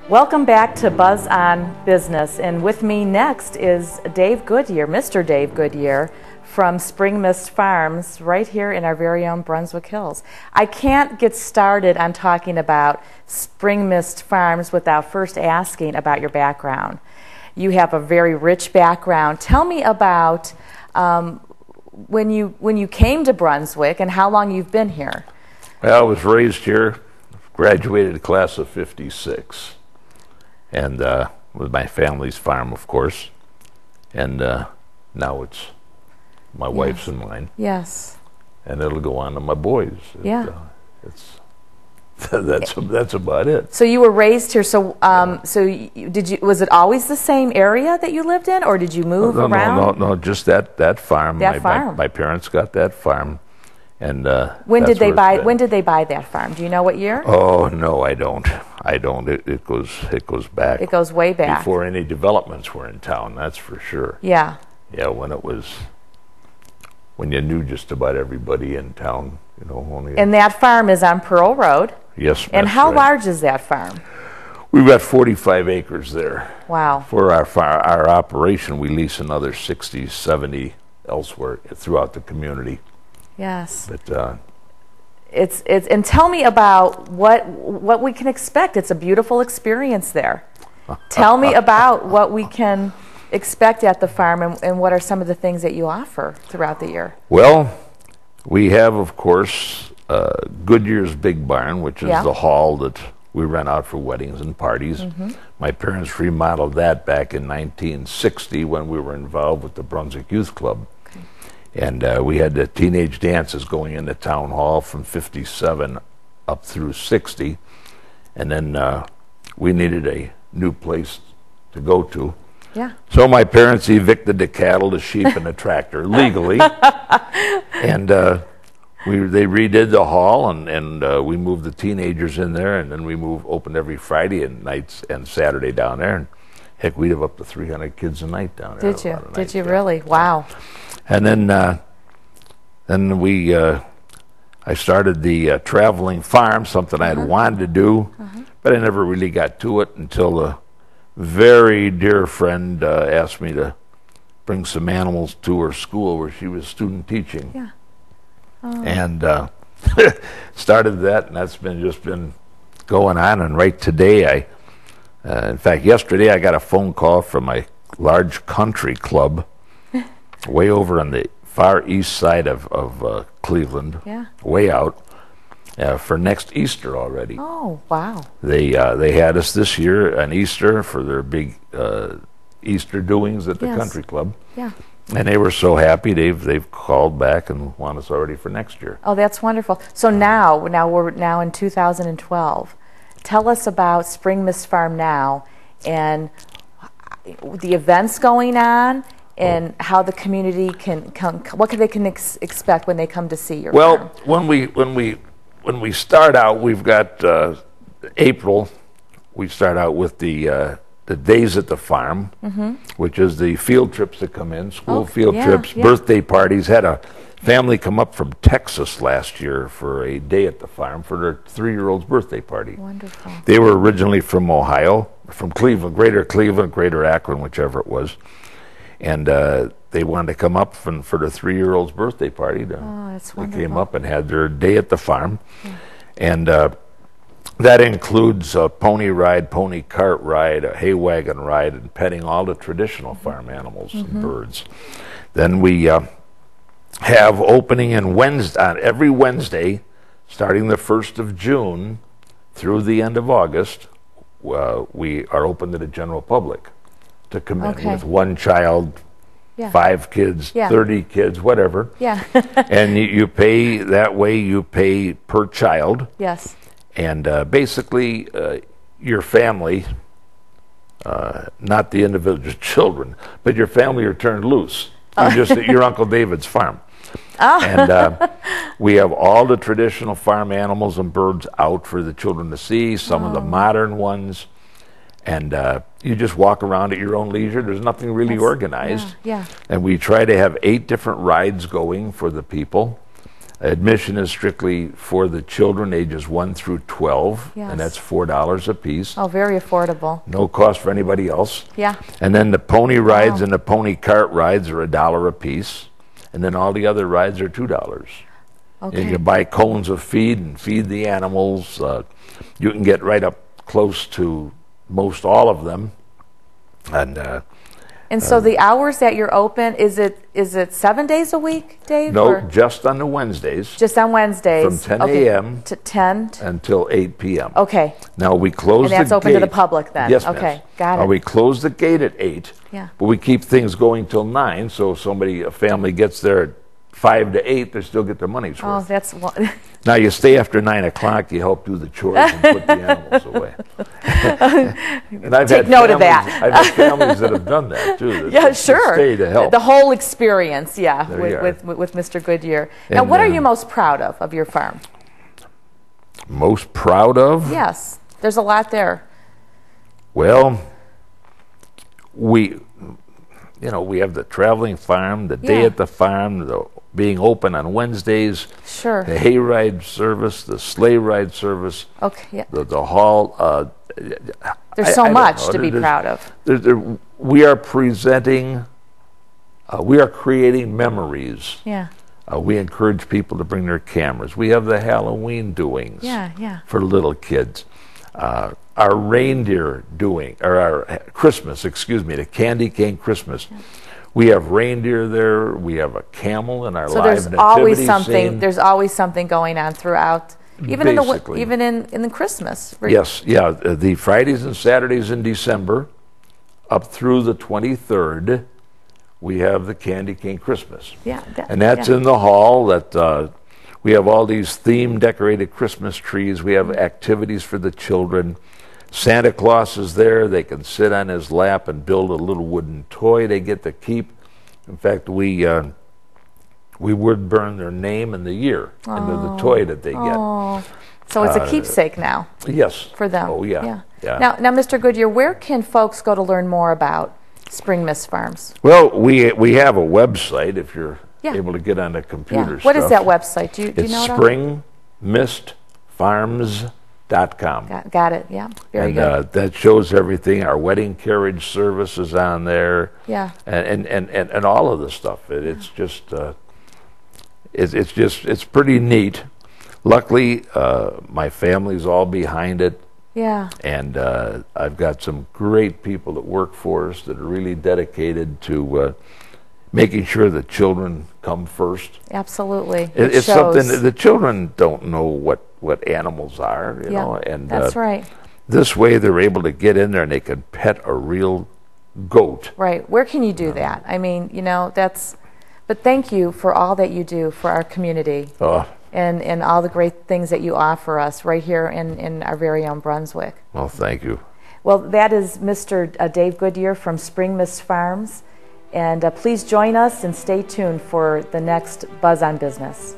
Welcome back to Buzz on Business, and with me next is Dave Goodyear, Mr. Dave Goodyear from Spring Mist Farms right here in our very own Brunswick Hills. I can't get started on talking about Spring Mist Farms without first asking about your background. You have a very rich background. Tell me about when you came to Brunswick and how long you've been here. Well, I was raised here, graduated class of '56. And with my family's farm, of course, and now it's my wife's and mine. Yes. And it'll go on to my boys. That's about it. So you were raised here. So was it always the same area that you lived in, or did you move around? No, just that farm. That farm. My parents got that farm. And when did they buy that farm? Do you know what year? Oh no, I don't. It goes back. It goes way back. Before any developments were in town, that's for sure. Yeah. Yeah, when you knew just about everybody in town, only. And that farm is on Pearl Road. Yes. And how large is that farm? We've got 45 acres there. Wow. For our operation, we lease another 60, 70 elsewhere throughout the community. Yes. But and tell me about what we can expect. It's a beautiful experience there. Tell me about what we can expect at the farm and what are some of the things that you offer throughout the year. Well, we have, of course, Goodyear's Big Barn, which is the hall that we rent out for weddings and parties. Mm-hmm. My parents remodeled that back in 1960 when we were involved with the Brunswick Youth Club. And we had the teenage dances going into town hall from '57 up through '60, and then we needed a new place to go to. Yeah. So my parents evicted the cattle, the sheep, and the tractor legally, and they redid the hall, and we moved the teenagers in there, and then we opened every Friday and nights and Saturday down there, and heck, we'd have up to 300 kids a night down there. Did you? Did you really? Wow. And then I started the traveling farm, something I had wanted to do, but I never really got to it until a very dear friend asked me to bring some animals to her school where she was student teaching. Yeah. And started that, and that's just been going on. And right today, in fact, yesterday I got a phone call from a large country club way over on the far east side of Cleveland, way out, for next Easter already. Oh, wow. They had us this year on Easter for their big Easter doings at the country club. Yeah. And they were so happy they've called back and want us already for next year. Oh, that's wonderful. So now we're in 2012. Tell us about Spring Mist Farm now and the events going on, and how the community can come. What they can expect when they come to see your farm. when we start out, we've got April. We start out with the days at the farm, which is the field trips that come in, school field trips, birthday parties. Had a family come up from Texas last year for a day at the farm for their 3-year-old's birthday party. Wonderful. They were originally from Ohio, from Cleveland, Greater Akron, whichever it was. And they wanted to come up for their 3-year-old's birthday party. That's wonderful. They came up and had their day at the farm. Yeah. And that includes a pony ride, pony cart ride, a hay wagon ride, and petting all the traditional farm animals and birds. Then we have opening on every Wednesday, starting the 1st of June through the end of August. We are open to the general public to come in with one child, 5 kids, 30 kids, whatever. Yeah. And you pay that way. You pay per child. Yes. And basically, your family, not the individual children, but your family are turned loose. You're just at your Uncle David's farm. And we have all the traditional farm animals and birds out for the children to see, some of the modern ones. And you just walk around at your own leisure. There's nothing really organized. Yeah. And we try to have 8 different rides going for the people. Admission is strictly for the children ages 1 through 12, Yes. and that's $4 a piece. Oh, very affordable. No cost for anybody else. Yeah. And then the pony rides and the pony cart rides are $1 a piece, and then all the other rides are $2. Okay. You can buy cones of feed and feed the animals. You can get right up close to most all of them, and so the hours that you're open, is it 7 days a week, Dave? no, or just on the Wednesdays. just on Wednesdays From 10 Okay. a.m. to 10. until 8 p.m. Okay. Now we close And that's the open gate. to the public then? Yes, Okay, ma'am. got Now it. we close the gate at 8. Yeah. But we keep things going till 9. So if a family gets there at 5 to 8, they still get their money's Oh, worth. that's one. Now you stay after 9 o'clock. You help do the chores and put the animals away. And I've Take had note of families- that. I've had families that have done that too. that- Yeah, that sure. Stay to help. The whole experience, yeah, There you are. with Mr. Goodyear. Now, And, what are you most proud of your farm? Most proud of? Yes, there's a lot there. Well, we have the traveling farm, the day Yeah. at the farm, the being open on Wednesdays, Sure. the hayride service, the sleigh ride service, Okay, yeah. the hall. There's I so don't much know. to be There's- proud of. We are presenting, we are creating memories. Yeah, We encourage people to bring their cameras. We have the Halloween doings yeah. for little kids. Our reindeer or our Christmas, the Candy Cane Christmas. Yeah. We have reindeer there. We have a camel in our So live there's nativity always something. scene. There's always something going on throughout, even Basically. in the Christmas. Yes, yeah. The Fridays and Saturdays in December, up through the 23rd, we have the Candy Cane Christmas. Yeah, And that's in the hall. That we have all these theme decorated Christmas trees. We have activities for the children. Santa Claus is there. They can sit on his lap and build a little wooden toy they get to keep. In fact, we would burn their name and the year into the toy that they get. Oh, so it's a keepsake now Yes. for them. Oh, yeah. Now, Mr. Goodyear, where can folks go to learn more about Spring Mist Farms? Well, we have a website if you're Yeah. able to get on the computer. Yeah. What is stuff. that website? Do you It's know it? springmistfarms.com. Got it. Yeah. Very And good. that shows everything. Our wedding carriage service is on there. Yeah. And all of the stuff. It's just it's pretty neat. Luckily, my family's all behind it. Yeah. And I've got some great people that work for us that are really dedicated to making sure the children come first. Absolutely. It's shows. something that the children don't know what animals are, you know. And that's right. This way, they're able to get in there and they can pet a real goat. Right. Where can you do that? I mean, that's. But thank you for all that you do for our community. And all the great things that you offer us right here in our very own Brunswick. Well, thank you. Well, that is Mr. Dave Goodyear from Spring Mist Farms. And please join us and stay tuned for the next Buzz on Business.